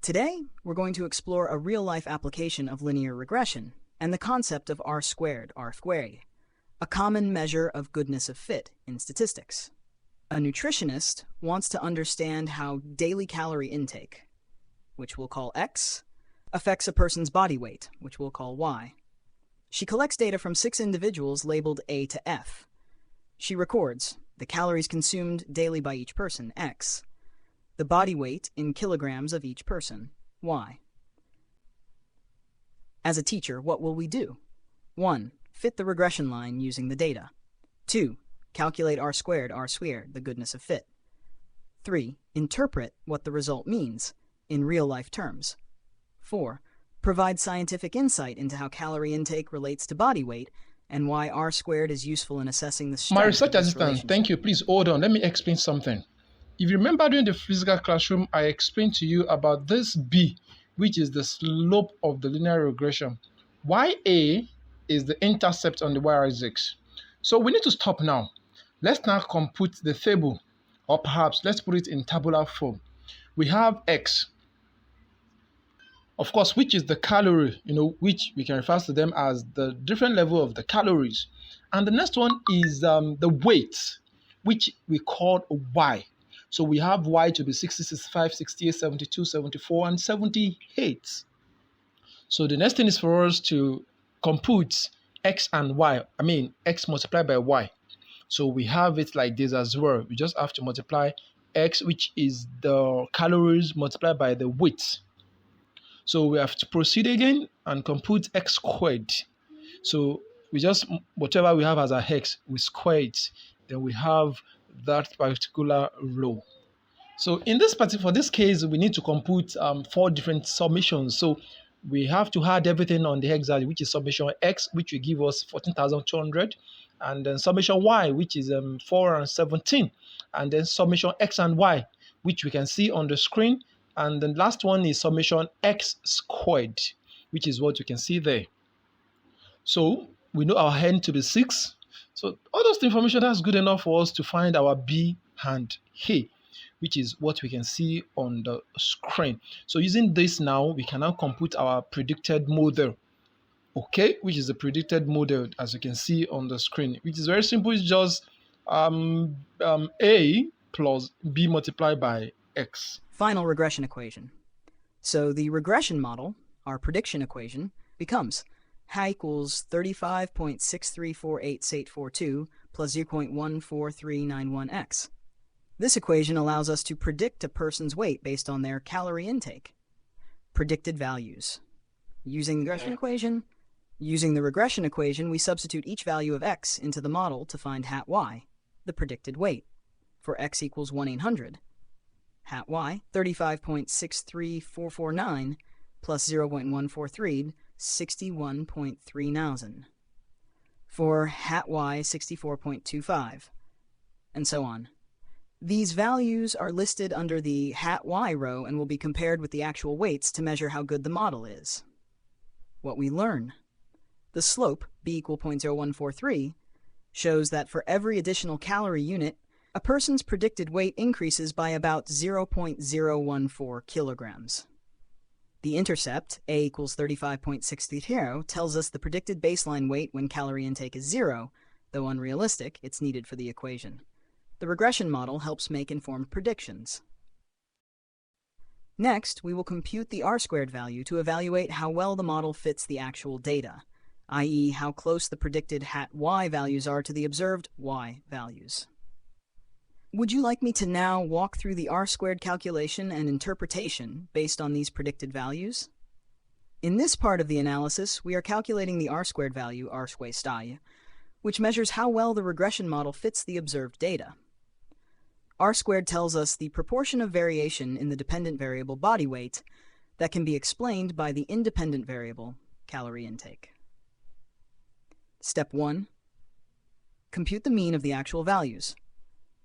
Today, we're going to explore a real-life application of linear regression and the concept of R squared, a common measure of goodness of fit in statistics. A nutritionist wants to understand how daily calorie intake, which we'll call X, affects a person's body weight, which we'll call Y. She collects data from 6 individuals labeled A to F. She records the calories consumed daily by each person, X, the body weight in kilograms of each person, Y. As a teacher, what will we do? 1. Fit the regression line using the data. 2. Calculate R squared, the goodness of fit. 3. Interpret what the result means in real-life terms. 4. Provide scientific insight into how calorie intake relates to body weight and why R squared is useful in assessing the strength My research of this assistant, relationship. thank you. Please hold on. Let me explain something. If you remember during the physical classroom, I explained to you about this B, which is the slope of the linear regression. YA is the intercept on the y-axis. So we need to stop now. Let's now compute the table, or perhaps let's put it in tabular form. We have X, of course, which is the calorie, which we can refer to them as the different level of the calories. And the next one is the weight, which we call Y. So we have Y to be 60, 65, 68, 72, 74, and 78. So the next thing is for us to compute X and Y. I mean, X multiplied by Y. So we have it like this as well. We just have to multiply X, which is the calories, multiplied by the weight. So we have to proceed again and compute X squared. So we just, whatever we have as our X, we square it. Then we have that particular row. So in this for this case, we need to compute 4 different summations. So we have to add everything on the X value, which is summation X, which will give us 14,200, and then summation Y, which is 417, and then summation X and Y, which we can see on the screen. And the last one is summation X squared, which is what you can see there. So we know our N to be 6. So all those information, that's good enough for us to find our B and A, which is what we can see on the screen. So using this now, we can now compute our predicted model, okay, which is the predicted model as you can see on the screen, which is very simple. It's just A plus B multiplied by X. Final regression equation. So the regression model, our prediction equation, becomes H equals 35.6348842 plus 0.14391x. This equation allows us to predict a person's weight based on their calorie intake. Predicted values. Using the regression equation, we substitute each value of x into the model to find hat y, the predicted weight. For x equals 1/800, hat y 35.63449 plus 0.143, 61.3000. For hat y 64.25, and so on. These values are listed under the hat y row and will be compared with the actual weights to measure how good the model is. What we learn. The slope, b equal 0.0143, shows that for every additional calorie unit, a person's predicted weight increases by about 0.014 kilograms. The intercept, a equals 35.630, tells us the predicted baseline weight when calorie intake is 0, though unrealistic, it's needed for the equation. The regression model helps make informed predictions. Next, we will compute the R-squared value to evaluate how well the model fits the actual data, i.e. how close the predicted hat Y values are to the observed Y values. Would you like me to now walk through the R-squared calculation and interpretation based on these predicted values? In this part of the analysis, we are calculating the R-squared value, R-squared, which measures how well the regression model fits the observed data. R-squared tells us the proportion of variation in the dependent variable body weight that can be explained by the independent variable calorie intake. Step 1. Compute the mean of the actual values.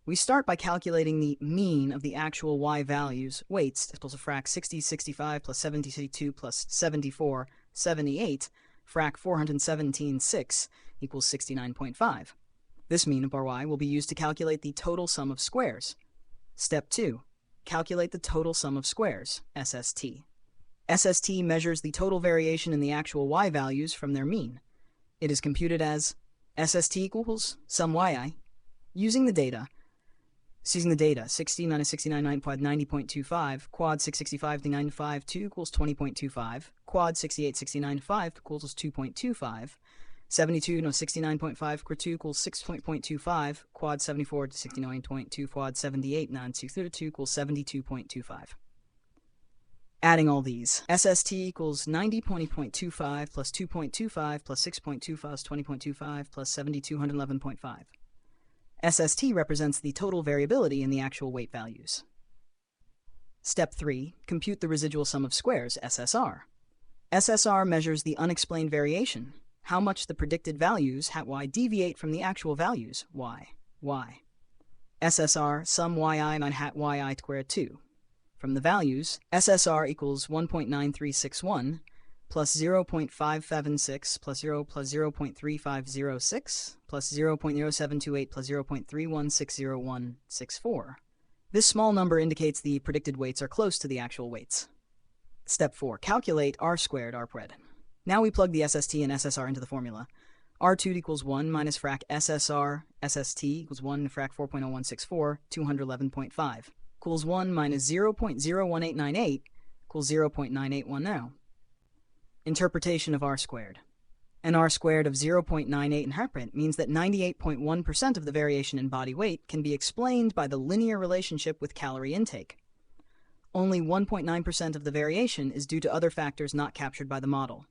We start by calculating the mean of the actual Y values, weights, equals a frac 60, 65 plus 72 plus 74, 78, frac 417, 6 equals 69.5. This mean of our Y will be used to calculate the total sum of squares. Step 2. Calculate the total sum of squares, SST. SST measures the total variation in the actual y values from their mean. It is computed as SST equals sum yi, using the data, 60 minus 69 9 quad 90.25, quad 665 95 2 equals 20.25, quad 68 69 5 equals 2.25, 72 no 69.5 quad 2 equals 6.25, quad 74 to 69.2, quad 78 9 2 equals 72.25. Adding all these, SST equals 90.25 plus 2.25 plus 6.25 plus 20.25 plus 7211.5. SST represents the total variability in the actual weight values. Step 3. Compute the residual sum of squares, SSR. SSR measures the unexplained variation, how much the predicted values hat y deviate from the actual values y. SSR sum yi minus hat yi squared 2. From the values, SSR equals 1.9361 plus 0.576 plus 0 plus 0.3506 plus 0.0728 plus 0.316064. This small number indicates the predicted weights are close to the actual weights. Step 4. Calculate r squared rpred. Now we plug the SST and SSR into the formula. R2 equals 1 minus frac SSR SST equals 1 frac 4.0164, 211.5. Equals 1 minus 0.01898 equals 0.981 Interpretation of r squared. An r squared of 0.98 in Harpert means that 98.1% of the variation in body weight can be explained by the linear relationship with calorie intake. Only 1.9% of the variation is due to other factors not captured by the model.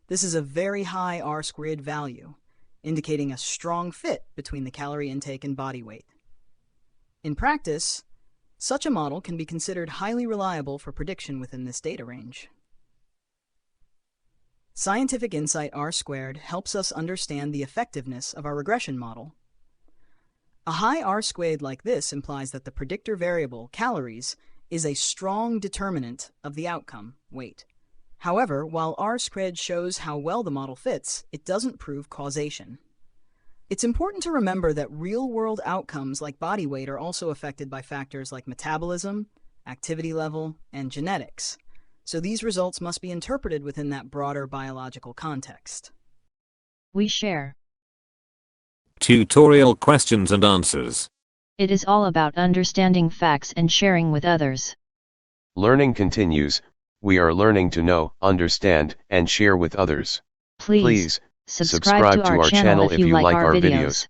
This is a very high r squared value, indicating a strong fit between the calorie intake and body weight. In practice, such a model can be considered highly reliable for prediction within this data range. Scientific insight r squared helps us understand the effectiveness of our regression model. A high r squared like this implies that the predictor variable, calories, is a strong determinant of the outcome, weight. However, while r squared shows how well the model fits, it doesn't prove causation. It's important to remember that real-world outcomes like body weight are also affected by factors like metabolism, activity level, and genetics. So these results must be interpreted within that broader biological context. We share tutorial questions and answers. It is all about understanding facts and sharing with others. Learning continues. We are learning to know, understand, and share with others. Please subscribe to our channel if you like our videos.